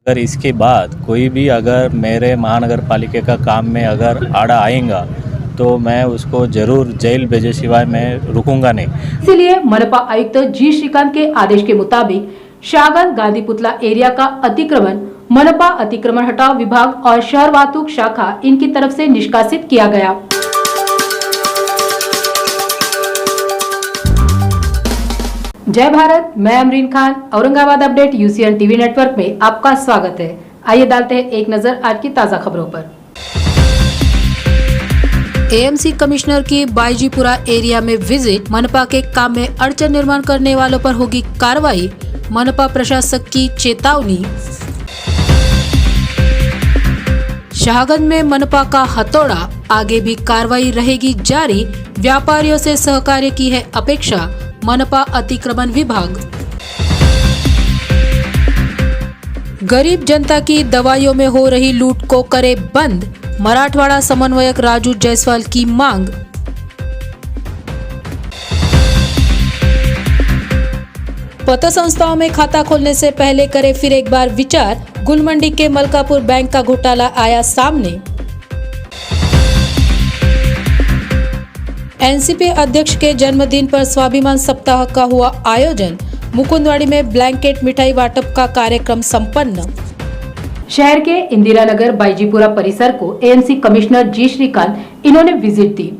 अगर इसके बाद कोई भी अगर मेरे महानगर पालिका का काम में अगर आड़ा आएगा तो मैं उसको ज़रूर जेल भेजे सिवाय मैं रुकूंगा नहीं। इसीलिए मनपा आयुक्त जी श्रीकांत के आदेश के मुताबिक शाहगंज गांधी पुतला एरिया का अतिक्रमण मनपा अतिक्रमण हटाओ विभाग और शहर वाहतुक शाखा इनकी तरफ से निष्कासित किया गया। जय भारत, मैं Amreen Khan, Aurangabad update UCN TV network में आपका स्वागत है। आइए डालते हैं एक नजर आज की ताजा खबरों पर। एएमसी कमिश्नर की बाईजीपुरा एरिया में विजिट, मनपा के काम में अड़चन निर्माण करने वालों पर होगी कार्रवाई, मनपा प्रशासक की चेतावनी। शाहगंज में मनपा का हथौड़ा, आगे भी कार्रवाई रहेगी जारी, व्यापारियों से सहकार्य की है अपेक्षा, मनपा अतिक्रमण विभाग। गरीब जनता की दवाइयों में हो रही लूट को करे बंद, मराठवाड़ा समन्वयक राजू जायसवाल की मांग। पत संस्थाओं में खाता खोलने से पहले करे फिर एक बार विचार, गुलमंडी के मलकापुर बैंक का घोटाला आया सामने। एनसीपी अध्यक्ष के जन्मदिन पर स्वाभिमान सप्ताह का हुआ आयोजन, मुकुंदवाड़ी में ब्लैंकेट मिठाई वाटप का कार्यक्रम संपन्न। शहर के इंदिरा नगर बाईजीपुरा परिसर को एएमसी कमिश्नर जी श्रीकांत इन्होंने विजिट दी।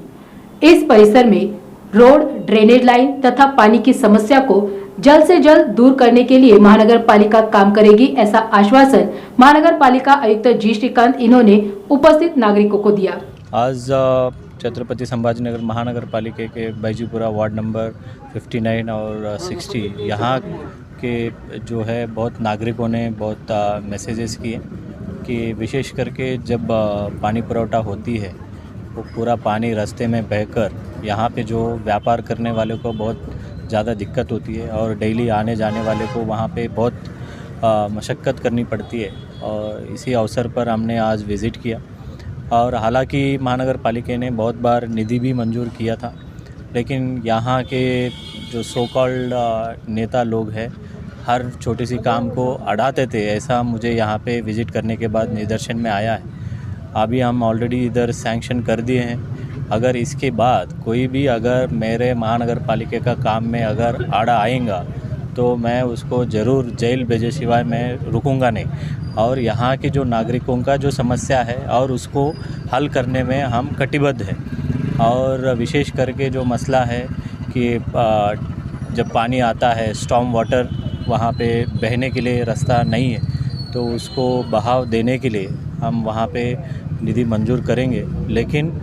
इस परिसर में रोड, ड्रेनेज लाइन तथा पानी की समस्या को जल्द से जल्द दूर करने के लिए महानगर पालिका काम करेगी, ऐसा आश्वासन महानगर पालिका आयुक्त जी श्रीकांत इन्होंने उपस्थित नागरिकों को दिया। आज छत्रपति संभाजीनगर महानगर पालिका के बाईजीपुरा वार्ड नंबर 59 और 60 यहाँ के जो है बहुत नागरिकों ने बहुत मैसेजेस किए कि विशेष करके जब पानी पुरवठा होती है वो पूरा पानी रास्ते में बहकर यहाँ पे जो व्यापार करने वाले को बहुत ज़्यादा दिक्कत होती है और डेली आने जाने वाले को वहाँ पे बहुत मशक्क़त करनी पड़ती है। और इसी अवसर पर हमने आज विज़िट किया और हालांकि महानगर पालिका ने बहुत बार निधि भी मंजूर किया था, लेकिन यहाँ के जो सो कॉल्ड नेता लोग हैं हर छोटी सी काम को अड़ाते थे, ऐसा मुझे यहाँ पे विज़िट करने के बाद निदर्शन में आया है। अभी हम ऑलरेडी इधर सैंक्शन कर दिए हैं। अगर इसके बाद कोई भी अगर मेरे महानगर पालिका का काम में अगर आड़ा आएगा तो मैं उसको ज़रूर जेल भेजे सिवाय मैं रुकूंगा नहीं। और यहाँ के जो नागरिकों का जो समस्या है और उसको हल करने में हम कटिबद्ध हैं। और विशेष करके जो मसला है कि जब पानी आता है स्टॉर्म वाटर वहाँ पे बहने के लिए रास्ता नहीं है, तो उसको बहाव देने के लिए हम वहाँ पे निधि मंजूर करेंगे, लेकिन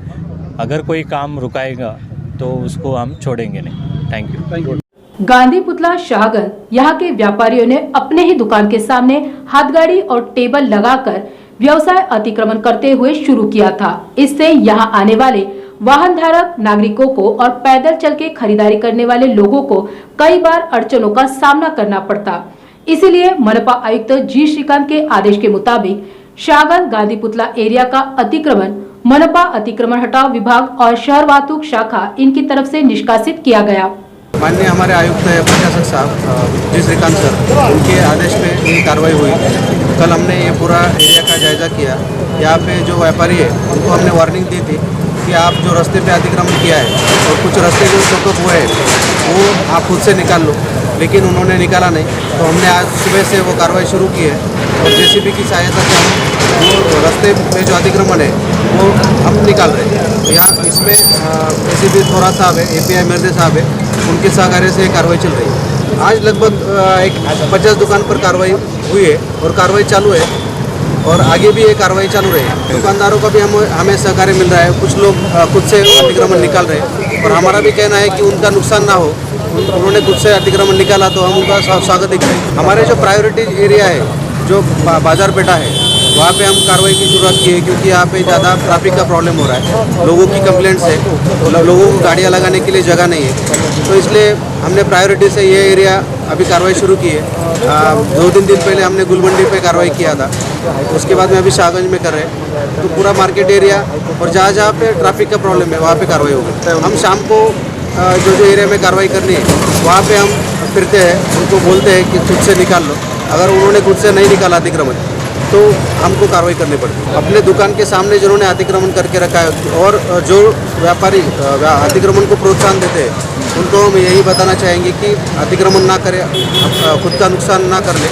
अगर कोई काम रुकाएगा तो उसको हम छोड़ेंगे नहीं। Thank you. गांधी पुतला शाहगंज, यहाँ के व्यापारियों ने अपने ही दुकान के सामने हाथगाड़ी और टेबल लगाकर व्यवसाय अतिक्रमण करते हुए शुरू किया था। इससे यहाँ आने वाले वाहन धारक नागरिकों को और पैदल चल के खरीदारी करने वाले लोगों को कई बार अड़चनों का सामना करना पड़ता। इसीलिए मनपा आयुक्त जी श्रीकांत के आदेश के मुताबिक शाहगंज गांधी पुतला एरिया का अतिक्रमण मनपा अतिक्रमण हटाओ विभाग और शहर वाहतुक शाखा इनकी तरफ से निष्कासित किया गया। माननीय हमारे आयुक्त प्रशासक साहब जी श्रीकांत सर, उनके आदेश पे ये कार्रवाई हुई। कल हमने ये पूरा एरिया का जायज़ा किया। यहाँ पे जो व्यापारी है उनको हमने वार्निंग दी थी कि आप जो रास्ते पे अतिक्रमण किया है और कुछ रास्ते जो चौकअप हुए हैं वो आप खुद से निकाल लो, लेकिन उन्होंने निकाला नहीं। तो हमने आज सुबह से वो कार्रवाई शुरू की है और जेसीबी की सहायता से हम वो रास्ते में जो अतिक्रमण है वो हम निकाल रहे हैं। तो यहाँ इसमें जेसीबी थोड़ा साहब है, एपीआई मिर्जे साहब है, उनके सहकार्य से कार्रवाई चल रही है। आज लगभग एक 50 दुकान पर कार्रवाई हुई है और कार्रवाई चालू है और आगे भी ये कार्रवाई चालू रही। दुकानदारों का भी हमें सहकार्य मिल रहा है। कुछ लोग खुद से अतिक्रमण निकाल रहे हैं और हमारा भी कहना है कि उनका नुकसान ना हो, उन्होंने खुद से अतिक्रमण निकाला तो हम उनका स्वागत ही करें। हमारे जो प्रायोरिटी एरिया है, जो बाजार पेटा है, वहाँ पे हम कार्रवाई की शुरुआत की है, क्योंकि यहाँ पे ज़्यादा ट्रैफिक का प्रॉब्लम हो रहा है। लोगों की कंप्लेंट्स है, तो लोगों को गाड़ियाँ लगाने के लिए जगह नहीं है, तो इसलिए हमने प्रायोरिटी से ये एरिया अभी कार्रवाई शुरू की है। 2-3 दिन पहले हमने गुलमंडी पे कार्रवाई किया था, उसके बाद में अभी शाहगंज में कर रहे हैं। तो पूरा मार्केट एरिया और जहाँ जहाँ पे ट्रैफिक का प्रॉब्लम है वहाँ पे कार्रवाई होगी। हम शाम को जो एरिया में कार्रवाई करनी है वहाँ पे हम फिरते हैं, उनको बोलते हैं कि खुद से निकाल लो, अगर उन्होंने खुद से नहीं निकाला अतिक्रमण तो हमको कार्रवाई करनी पड़ती। अपने दुकान के सामने जिन्होंने अतिक्रमण करके रखा है और जो व्यापारी अतिक्रमण को प्रोत्साहन देते हैं उनको हम यही बताना चाहेंगे कि अतिक्रमण ना करें, खुद का नुकसान ना कर ले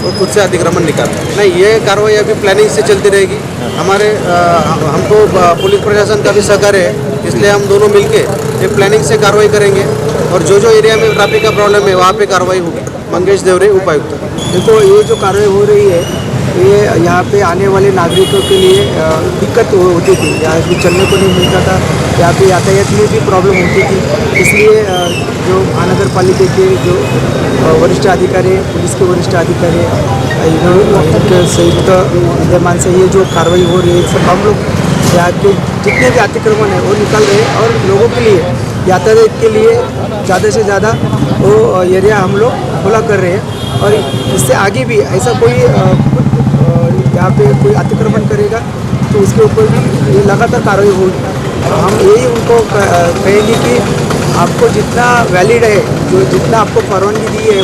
और खुद से अतिक्रमण निकालें। नहीं, ये कार्रवाई अभी प्लानिंग से चलती रहेगी। हमारे हमको पुलिस प्रशासन का भी सहकार्य है, इसलिए हम दोनों मिलके ये प्लानिंग से कार्रवाई करेंगे और जो जो एरिया में ट्रैफिक का प्रॉब्लम है वहाँ पे कार्रवाई होगी। मंगेश देवरे, उपायुक्त। देखो, ये जो कार्रवाई हो रही है ये यहाँ पे आने वाले नागरिकों के लिए दिक्कत होती थी, यहाँ भी चलने को नहीं मिलता था, यहाँ पे यातायात में भी प्रॉब्लम होती थी। इसलिए जो महानगर पालिका के जो वरिष्ठ अधिकारी, पुलिस के वरिष्ठ अधिकारी, इनके संयुक्त विद्यमान से ये जो कार्रवाई हो रही है, सब हम लोग यहाँ के जितने भी अतिक्रमण है वो निकल रहे हैं और लोगों के लिए यातायात के लिए ज़्यादा से ज़्यादा वो एरिया हम लोग खुला कर रहे हैं। और इससे आगे भी ऐसा कोई यहाँ पे कोई अतिक्रमण करेगा तो उसके ऊपर भी ये लगातार कार्रवाई होगी। हम यही उनको कहेंगे कि आपको जितना वैलिड है, जो जितना आपको परवानगी दी है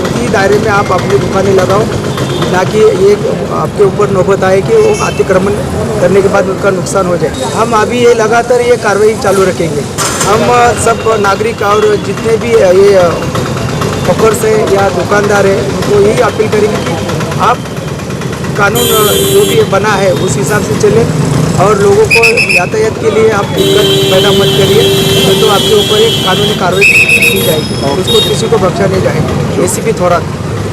उसी दायरे में आप अपनी दुकानें लगाओ, ना कि ये आपके ऊपर नौबत आए कि वो अतिक्रमण करने के बाद उनका नुकसान हो जाए। हम अभी ये लगातार ये कार्रवाई चालू रखेंगे। हम सब नागरिक और जितने भी ये हॉकर्स है या दुकानदार है उनको यही अपील करेंगे कि आप कानून जो भी बना है उस हिसाब से चले और लोगों को यातायात के लिए आप दिक्कत पैदा मत करिए, तो आपके ऊपर एक कानूनी कार्रवाई की जाएगी, उसको किसी को बख्शा नहीं जाएगा। ACP Thorat,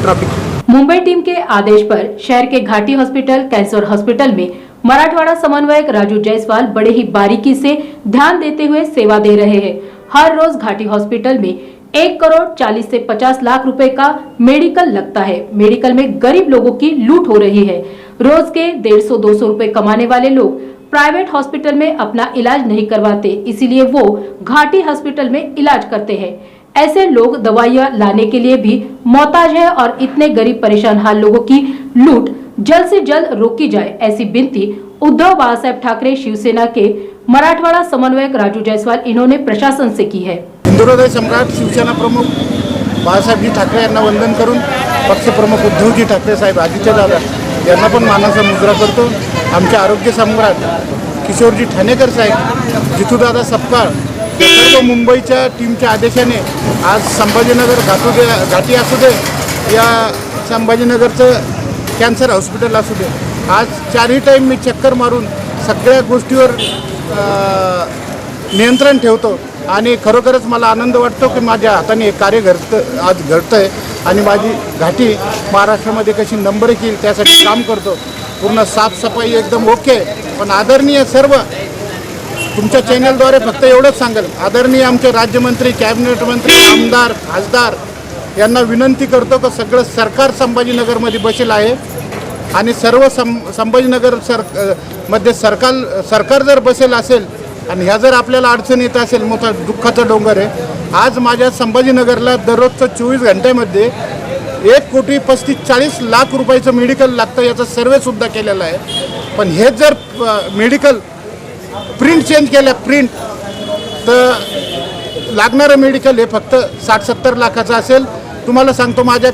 traffic. Mumbai team के आदेश पर शहर के घाटी हॉस्पिटल, कैंसर हॉस्पिटल में मराठवाड़ा समन्वयक राजू जायसवाल बड़े ही बारीकी से ध्यान देते हुए सेवा दे रहे हैं। हर रोज घाटी हॉस्पिटल में 1 करोड़ 40 से 50 लाख रुपए का मेडिकल लगता है। मेडिकल में गरीब लोगों की लूट हो रही है। रोज के 150-200 रुपए कमाने वाले लोग प्राइवेट हॉस्पिटल में अपना इलाज नहीं करवाते, इसीलिए वो घाटी हॉस्पिटल में इलाज करते हैं। ऐसे लोग दवाइयां लाने के लिए भी मोहताज है और इतने गरीब परेशान हाल लोगों की लूट जल्द से जल्द रोकी जाए, ऐसी विनती उद्धव बाळासाहेब ठाकरे शिवसेना के मराठवाड़ा समन्वयक राजू जायसवाल इन्होंने प्रशासन से की है। हिंदुहृदय सम्राट शिवसेना प्रमुख बाळासाहेबजी ठाकरे यांना वंदन करून पक्षप्रमुख उद्धवजी ठाकरे साहेब, आदित्यदादा यांना पण मानाचा मुजरा करतो। आमचे आरोग्य सम्राट किशोरजी ठाणेकर साहेब, जितूदादा सपकाळ या सर्व मुंबईच्या टीमच्या आदेशाने आज संभाजीनगर घाटी असू दे या संभाजीनगरचं कॅन्सर हॉस्पिटल असू दे, आज 4ही टाईम मी चक्कर मारून सगळ्या गोष्टीवर नियंत्रण ठेवतो आणि खरोखरच मला आनंद वाटतो की माझ्या हाताने हे कार्य आज घडतं आहे आणि माझी घाटी महाराष्ट्रामध्ये कशी नंबर येईल त्यासाठी काम करतो। पूर्ण साफसफाई एकदम ओके। पण आदरणीय सर्व तुमच्या चॅनलद्वारे फक्त एवढंच सांगेल, आदरणीय आमचे राज्यमंत्री, कॅबिनेट मंत्री, आमदार, खासदार यांना विनंती करतो की सगळं सरकार संभाजीनगरमध्ये बसेल आहे आणि सर्व संभाजीनगर मध्ये सरकार जर बसेल असेल आणि ह्या जर आपल्याला अडचण येत असेल, मोठा दुःखाचा डोंगर आहे। आज माझ्या संभाजीनगरला दररोजचं 24 घंट्यामध्ये 1,35,40 लाख रुपयाचं मेडिकल लागतं, याचा सर्वेसुद्धा केलेला आहे। पण हे जर मेडिकल प्रिंट चेंज केलं, प्रिंट तर लागणारं मेडिकल हे फक्त 60-70 लाखाचं असेल। तुम्हाला सांगतो, माझ्या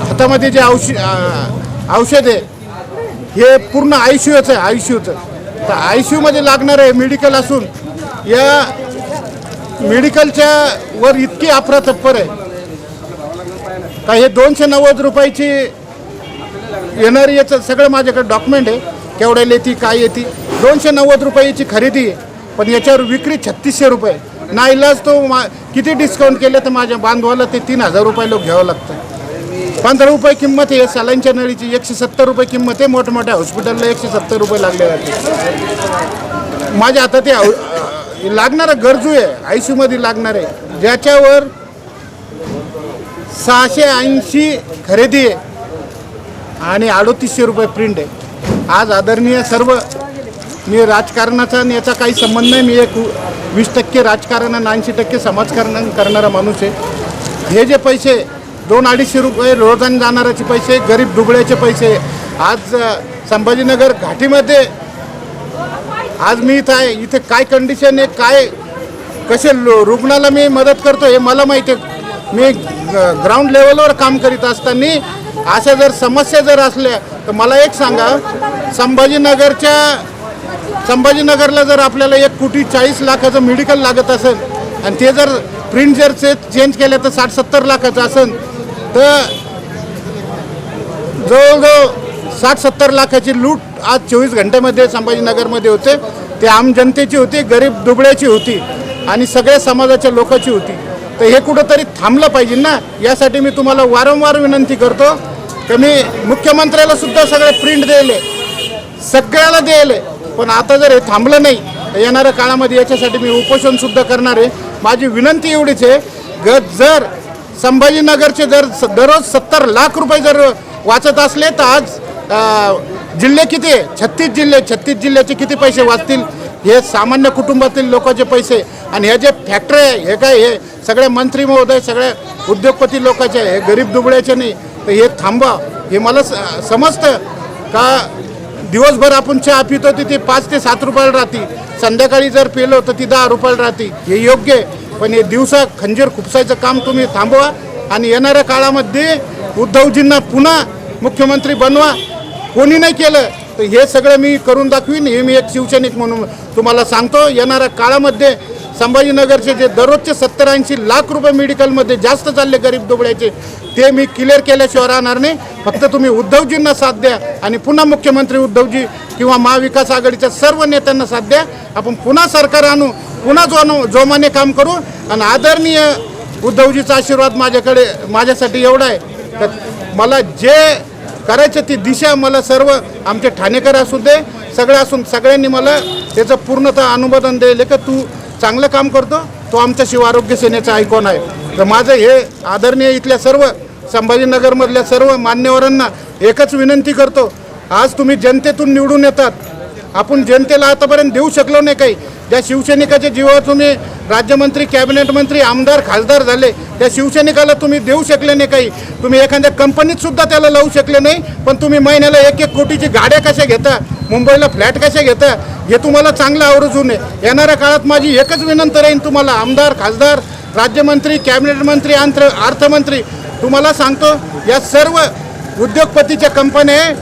हातामध्ये जे औषध आहे हे पूर्ण ICUचं आहे, ICUचं। तर ICUमध्ये लागणारं हे मेडिकल असून या मेडिकलच्या वर इतकी अफरातफर आहे का हे 290 रुपयाची येणारी, याचं सगळं माझ्याकडे डॉक्युमेंट आहे, केवढ्याला येते काय येते। 290 रुपयाची खरेदी आहे, पण याच्यावर विक्री 3600 रुपये। नाईलाज तो किती डिस्काउंट केलं तर माझ्या बांधवाला ते 3000 रुपये लोक घ्यावं लागतं। 15 रुपये किंमत आहे सलाईनच्या नळीची, 170 रुपये किंमत आहे। मोठमोठ्या हॉस्पिटलला 170 रुपये लागले जाते। माझ्या हातात ते लागणारं गरजू आहे, ICUमध्ये लागणार आहे, ज्याच्यावर 680 खरेदी आहे आणि 3800 रुपये प्रिंट आहे। आज आदरणीय सर्व, मी राजकारणाचा आणि याचा काही संबंध नाही, मी एक 20% राजकारण आणि 80% समाजकारण करणारा माणूस आहे। हे जे पैसे 200-250 रुपये रोजाने जाणाऱ्याचे पैसे, गरीब दुबळ्याचे पैसे, आज संभाजीनगर घाटीमध्ये आज मी इथं आहे, इथे काय कंडिशन आहे, काय कसे रुग्णाला मी मदत करतो हे मला माहिती आहे। मी ग्राउंड लेवलवर काम करीत असताना अशा जर समस्या जर असल्या तर मला एक सांगा, संभाजीनगरला जर आपल्याला 1,40,00,000 मेडिकल लागत असेल आणि ते जर प्रिंट जर चेंज केलं तर 60-70 लाखाचं असेल तर जवळजवळ 60-70 लाखाची लूट आज 24 घंट्यामध्ये संभाजीनगरमध्ये होते. ते आम जनतेची होती, गरीब दुबळ्याची होती आणि सगळ्या समाजाच्या लोकांची होती. तर हे कुठंतरी थांबलं पाहिजे ना. यासाठी मी तुम्हाला वारंवार विनंती करतो की मी मुख्यमंत्र्याला सुद्धा सगळे प्रिंट द्यायले, सगळ्याला द्यायले, पण आता जर हे थांबलं नाही तर येणाऱ्या काळामध्ये याच्यासाठी मी उपोषणसुद्धा करणार आहे. माझी विनंती एवढीच आहे, जर संभाजीनगरचे जर दररोज 70 लाख रुपये जर वाचत असले तर आज जिल्हे किती आहे? 36 जिल्ह्याचे किती पैसे वाचतील? हे सामान्य कुटुंबातील लोकांचे पैसे. आणि हे जे फॅक्टरी आहे हे काय, हे सगळे मंत्री महोदय, सगळे उद्योगपती लोकांचे, हे गरीब दुबळ्याचे नाही. तर हे थांबा. हे मला समजतं का दिवसभर आपण चहा पितो तिथे 5 ते 7 रुपयाला राहते, संध्याकाळी जर पिलो तर ती 10 रुपयाला राहते. हे योग्य आहे, पण हे दिवसा खंजीर खुपसायचं काम तुम्ही थांबवा आणि येणाऱ्या काळामध्ये उद्धवजींना पुन्हा मुख्यमंत्री बनवा. कोणी नाही केलं तर हे सगळं मी करून दाखवीन. हे मी एक शिवसैनिक म्हणून तुम्हाला सांगतो. येणाऱ्या काळामध्ये संभाजीनगरचे जे दररोजचे 70-80 लाख रुपये मेडिकलमध्ये जास्त चालले गरीब दुबळ्याचे, ते मी क्लिअर केल्याशिवाय राहणार नाही. फक्त तुम्ही उद्धवजींना साथ द्या आणि पुन्हा मुख्यमंत्री उद्धवजी किंवा महाविकास आघाडीच्या सर्व नेत्यांना साथ द्या. आपण पुन्हा सरकार आणू, पुन्हा जोमाने काम करू. आणि आदरणीय उद्धवजीचा आशीर्वाद माझ्यासाठी एवढा आहे तर मला जे करायचं ती दिशा मला सर्व आमचे ठाणेकर असू दे, सगळे असून सगळ्यांनी मला त्याचं पूर्णतः अनुमोदन दिले की तू चांगलं काम करतो, तो आमच्या शिव आरोग्य सेनेचा आयकॉन आहे. तर माझं हे आदरणीय इथल्या सर्व संभाजीनगरमधल्या सर्व मान्यवरांना एकच विनंती करतो, आज तुम्ही जनतेतून निवडून येतात. आपण जनतेला आतापर्यंत देऊ शकलो नाही काही. ज्या शिवसैनिकाच्या जीवावर तुम्ही राज्यमंत्री, कॅबिनेट मंत्री, आमदार, खासदार झाले, त्या शिवसैनिकाला तुम्ही देऊ शकले नाही काही. तुम्ही एखाद्या कंपनीत सुद्धा त्याला लावू शकले नाही. पण तुम्ही महिन्याला 1-1 कोटीची गाड्या कशा घेता, मुंबईला फ्लॅट कशा घेता, हे तुम्हाला चांगलं आवर्जून आहे. येणाऱ्या काळात माझी एकच विनंती राहील तुम्हाला, आमदार, खासदार, राज्यमंत्री, कॅबिनेट मंत्री, अर्थमंत्री, तुम्हाला सांगतो या सर्व उद्योगपतीच्या कंपन्या,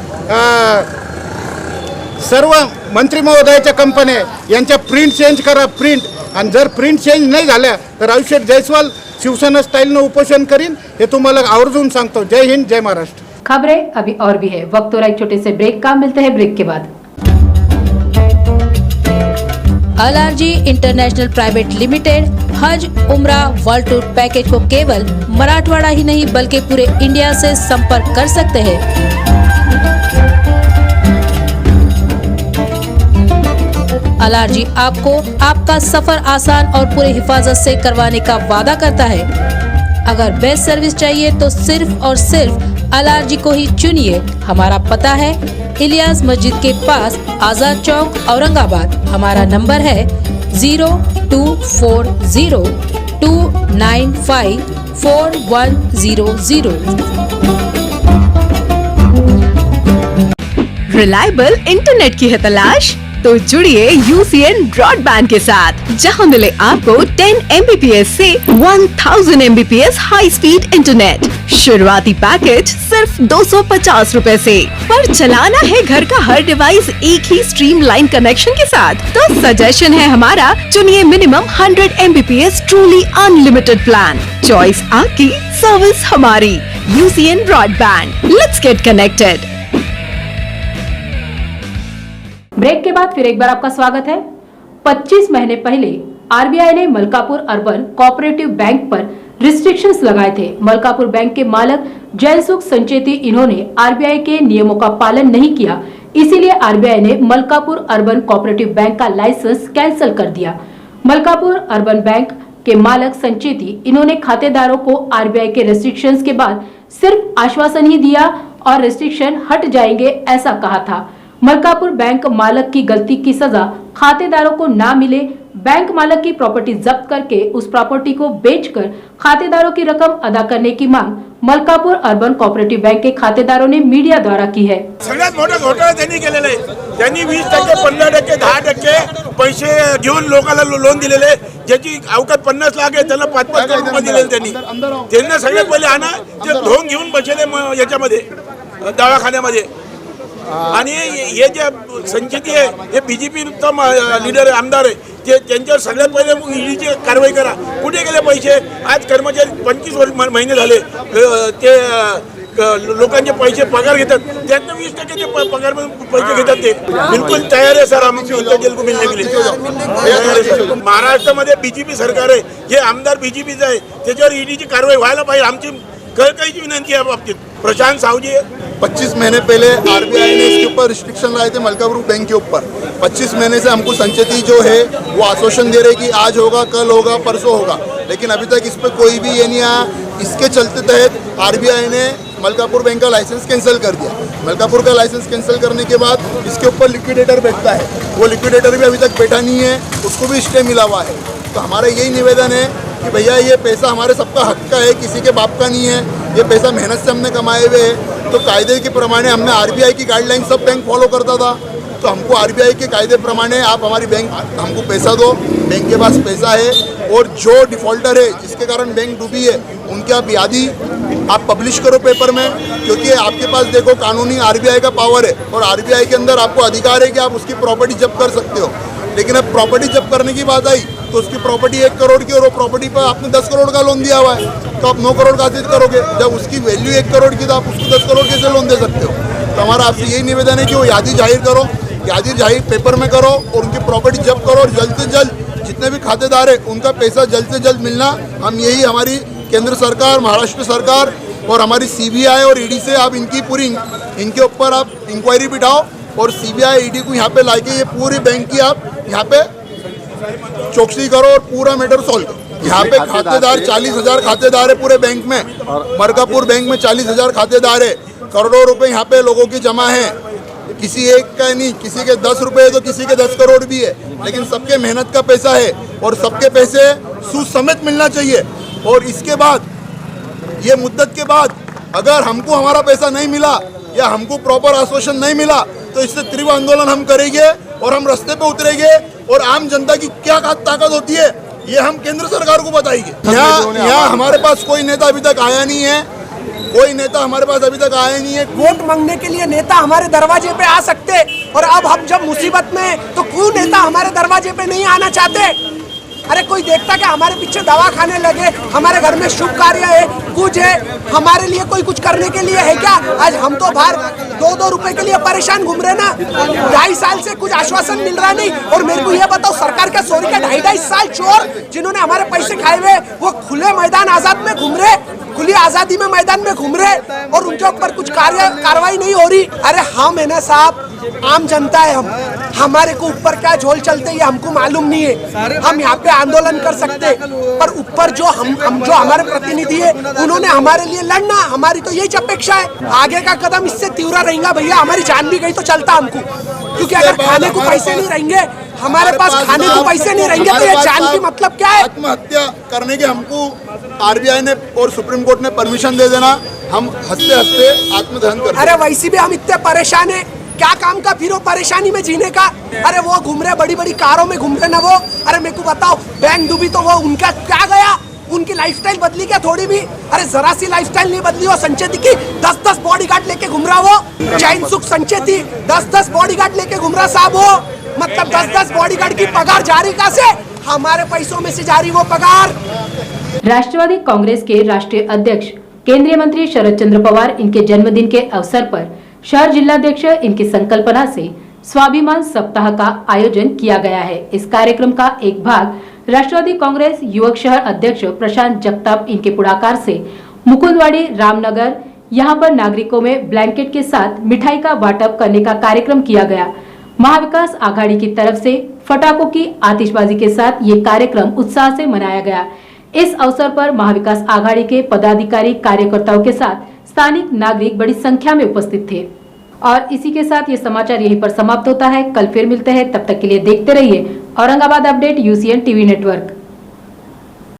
सर्व मंत्री महोदयाच्या कंपन्या, यांच्या प्रिंट चेंज करा, प्रिंट. आणि जर प्रिंट चेंज नाही झाल्या तर अभिषेक जयस्वाल शिवसेना स्टाईलनं उपोषण करीन, हे तुम्हाला आवर्जून सांगतो. जय हिंद, जय महाराष्ट्र. खबरें अभी और भी है, वक्त हो रहा है एक छोटे से ब्रेक का, मिलते हैं ब्रेक के बाद। अल-आर-जी इंटरनेशनल प्राइवेट लिमिटेड हज उम्रा वर्ल्ड टूर पैकेज को केवल मराठवाड़ा ही नहीं बल्कि पूरे इंडिया से संपर्क कर सकते हैं। अल-आर-जी आपको आपका सफर आसान और पूरे हिफाजत से करवाने का वादा करता है। अगर बेस्ट सर्विस चाहिए तो सिर्फ और सिर्फ अल-आर-जी को ही चुनिए। हमारा पता है इलियास मस्जिद के पास, आजाद चौक, औरंगाबाद। हमारा नंबर है 0240295410। रिलायबल इंटरनेट की है तलाश तो जुड़िए यूसीएन ब्रॉडबैंड के साथ, जहां मिले आपको 10 MBPS से 1000 MBPS हाई स्पीड इंटरनेट। शुरुआती पैकेज सिर्फ 250 रुपए से। पर चलाना है घर का हर डिवाइस एक ही स्ट्रीमलाइन कनेक्शन के साथ, तो सजेशन है हमारा, चुनिए minimum 100 MBPS truly unlimited plan. Choice आपकी, सर्विस हमारी। UCN broadband, let's get connected. Break के बाद फिर एक बार आपका स्वागत है। 25 महीने पहले आरबीआई ने मलकापुर अर्बन कोऑपरेटिव बैंक पर रिस्ट्रिक्शंस लगाए थे। मलकापुर बैंक के मालक जयसुख संचेती, इन्होंने आरबीआई के नियमों का पालन नहीं किया, इसीलिए आरबीआई ने मलकापुर अर्बन कोऑपरेटिव बैंक का लाइसेंस कैंसिल कर दिया। मलकापुर अर्बन बैंक के मालक संचेती, इन्होंने खातेदारों को आरबीआई के रिस्ट्रिक्शंस के बाद सिर्फ आश्वासन ही दिया और रिस्ट्रिक्शन हट जाएंगे ऐसा कहा था। मलकापुर बैंक मालक की गलती की सजा खातेदारों को ना मिले, बैंक मालक की प्रॉपर्टी जब्त करके उस प्रॉपर्टी को बेचकर खातेदारों की रकम अदा करने की मांग मलकापूर अर्बन कोऑपरेटिव बैंक के खातेदारों ने मीडिया द्वारा की है। सगळ्यात मोठा घोटाळा त्यांनी केलेला आहे। त्यांनी 20%, 15%, 10% पैसे घेऊन लोकांना लोन दिलेले, ज्याची अवकात 50 लाख आहे त्याला 5-5 करोड रुपये दिलेले त्यांनी। त्यांना सगळ्यात पहिले आणा ते लोन घेऊन बसले याच्यामध्ये दवाखान्यामध्ये। आणि हे जे संचिती आहे हे बीजेपी लीडर आमदार आहे ते त्यांच्यावर सगळ्यात पहिले ईडीची कारवाई करा। कुठे गेले पैसे? आज कर्मचारी 25 महिने झाले ते लोकांचे पैसे पगार घेतात, त्यातनं 20% ते पगारमधून पैसे घेतात। ते बिलकुल तयार आहे सर, आम्ही जेल को मिळणे के लिए। महाराष्ट्रामध्ये बीजेपी सरकार आहे, जे आमदार बीजेपीचं आहे त्याच्यावर ईडीची कारवाई व्हायला पाहिजे। आमची कळकळीची विनंती आहे बाबतीत। प्रशांत सावजी 25 महीने पहले आरबीआई ने इसके ऊपर रिस्ट्रिक्शन लाए थे मलकापुर बैंक के ऊपर। 25 महीने से हमको संचिती जो है वो आश्वासन दे रहे कि आज होगा, कल होगा, परसों होगा, लेकिन अभी तक इस पर कोई भी ये नहीं आया। इसके चलते तहत आरबीआई ने मलकापुर बैंक का लाइसेंस कैंसिल कर दिया। मलकापुर का लाइसेंस कैंसिल करने के बाद इसके ऊपर लिक्विडेटर बैठता है, वो लिक्विडेटर भी अभी तक बैठा नहीं है, उसको भी स्टे मिला हुआ है। तो हमारा यही निवेदन है कि भैया ये पैसा हमारे सबका हक का है, किसी के बाप का नहीं है। ये पैसा मेहनत से हमने कमाए हुए हैं। तो कायदे के प्रमाणे हमने आरबीआई की गाइडलाइन सब बैंक फॉलो करता था, तो हमको आरबीआई के कायदे प्रमाणे आप हमारी बैंक हमको पैसा दो, बैंक के पास पैसा है। और जो डिफॉल्टर है जिसके कारण बैंक डूबी है उनकी आप यादी आप पब्लिश करो पेपर में, क्योंकि आपके पास देखो कानूनी आरबीआई का पावर है और आरबीआई के अंदर आपको अधिकार है कि आप उसकी प्रॉपर्टी जब्त कर सकते हो। लेकिन अब प्रॉपर्टी जब्त करने की बात आई तो उसकी प्रॉपर्टी 1 करोड़ की और वो प्रॉपर्टी पर आपने 10 करोड़ का लोन दिया हुआ है, तो आप 9 करोड़ का हासिल करोगे। जब उसकी वैल्यू 1 करोड़ की तो आप उसको 10 करोड़ कैसे लोन दे सकते हो? तो हमारा आपसे यही निवेदन है कि वो यादी जाहिर करो, यादी जाहिर पेपर में करो और उनकी प्रॉपर्टी जब्त करो और जल्द से जल्द जितने भी खातेदार है उनका पैसा जल्द से जल्द मिलना। हम यही हमारी केंद्र सरकार, महाराष्ट्र सरकार और हमारी सीबीआई और ईडी से आप इनकी पूरी इनके ऊपर आप इंक्वायरी बिठाओ और सीबीआई ईडी को यहाँ पे लाके ये पूरी बैंक की आप यहाँ पे चौकसी करो और पूरा मैटर सॉल्व करो। यहाँ पे खातेदार 40,000 खातेदार है पूरे बैंक में, मलकापुर बैंक में 40,000 खातेदार है। करोड़ों रुपए यहाँ पे लोगों की जमा है, किसी एक का नहीं, किसी के 10 रुपए है तो किसी के 10 करोड़ भी है, लेकिन सबके मेहनत का पैसा है और सबके पैसे सूद समेत मिलना चाहिए। और इसके बाद ये मुद्दत के बाद अगर हमको हमारा पैसा नहीं मिला या हमको प्रॉपर आश्वासन नहीं मिला तो इससे तीव्र आंदोलन हम करेंगे और हम रास्ते पे उतरेंगे और आम जनता की क्या ताकत होती है ये हम केंद्र सरकार को बताएंगे। यहाँ हमारे पास कोई नेता अभी तक आया नहीं है, कोई नेता हमारे पास अभी तक आया नहीं है। वोट मांगने के लिए नेता हमारे दरवाजे पे आ सकते और अब हम जब मुसीबत में तो क्यों नेता हमारे दरवाजे पे नहीं आना चाहते? अरे कोई देखता कि हमारे पीछे दवाखाने लगे, हमारे घर में शुभ कार्य है, कुछ है, हमारे लिए कोई कुछ करने के लिए है क्या? आज हम तो बाहर 2-2 रुपए के लिए परेशान घूम रहे ना। 2.5 साल से कुछ आश्वासन मिल रहा नहीं। और मेरे को ये बताओ, सरकार का चोरी का 2.5 साल चोर जिन्होंने हमारे पैसे खाए हुए वो खुले मैदान आजाद में घूम रहे, खुली आजादी में मैदान में घूम रहे और उनके ऊपर कुछ कार्रवाई नहीं हो रही। अरे हम है ना साहब, आम जनता है हम, हमारे को ऊपर क्या झोल चलते ये हमको मालूम नहीं है। हम यहाँ पे आंदोलन कर सकते पर ऊपर जो हम जो हमारे प्रतिनिधि है उन्होंने हमारे लिए लड़ना, हमारी तो यही अपेक्षा है। आगे का कदम इससे तीव्र रहेगा भैया, हमारी जान भी गई तो चलता हमको, क्योंकि अगर खाने को पैसे नहीं रहेंगे, हमारे पास खाने को पैसे नहीं रहेंगे तो ये जान की मतलब क्या है? आत्महत्या करने के हमको आरबीआई ने और सुप्रीम कोर्ट ने परमिशन दे देना, हम हंसते हंसते आत्मदहन कर। अरे वैसे भी हम इतने परेशान है, क्या काम का फिर वो परेशानी में जीने का? अरे वो घूम रहे बड़ी बड़ी कारों में घूम रहे ना वो। अरे मेरे को बताओ, बैंक डूबी तो वो उनका क्या गया? उनकी लाइफस्टाइल बदली क्या थोड़ी भी? अरे जरा सी लाइफस्टाइल नहीं बदली। वो संचेती की 10-10 बॉडीगार्ड लेके घूम रहा, वो चैन सुख संचेती 10-10 बॉडीगार्ड लेके घूम रहा साहब। वो मतलब 10-10 बॉडीगार्ड की पगार जारी कहाँ से? हमारे पैसों में से जारी वो पगार। राष्ट्रवादी कांग्रेस के राष्ट्रीय अध्यक्ष केंद्रीय मंत्री शरद चंद्र पवार इनके जन्मदिन के अवसर पर शहर जिलाध्यक्ष इनकी संकल्पना से स्वाभिमान सप्ताह का आयोजन किया गया है। इस कार्यक्रम का एक भाग राष्ट्रवादी कांग्रेस युवक शहर अध्यक्ष प्रशांत जगताप इनके पुढाकार से मुकुंदवाड़ी रामनगर यहां पर नागरिकों में ब्लैंकेट के साथ मिठाई का वाटप करने का कार्यक्रम किया गया। महाविकास आघाड़ी की तरफ से फटाकों की आतिशबाजी के साथ ये कार्यक्रम उत्साह से मनाया गया। इस अवसर पर महाविकास आघाड़ी के पदाधिकारी कार्यकर्ताओं के साथ स्थानिक नागरिक बड़ी संख्या में उपस्थित थे। और इसी के साथ ये समाचार यहीं पर समाप्त होता है। कल फिर मिलते हैं, तब तक के लिए देखते रहिए Aurangabad update UCN TV network.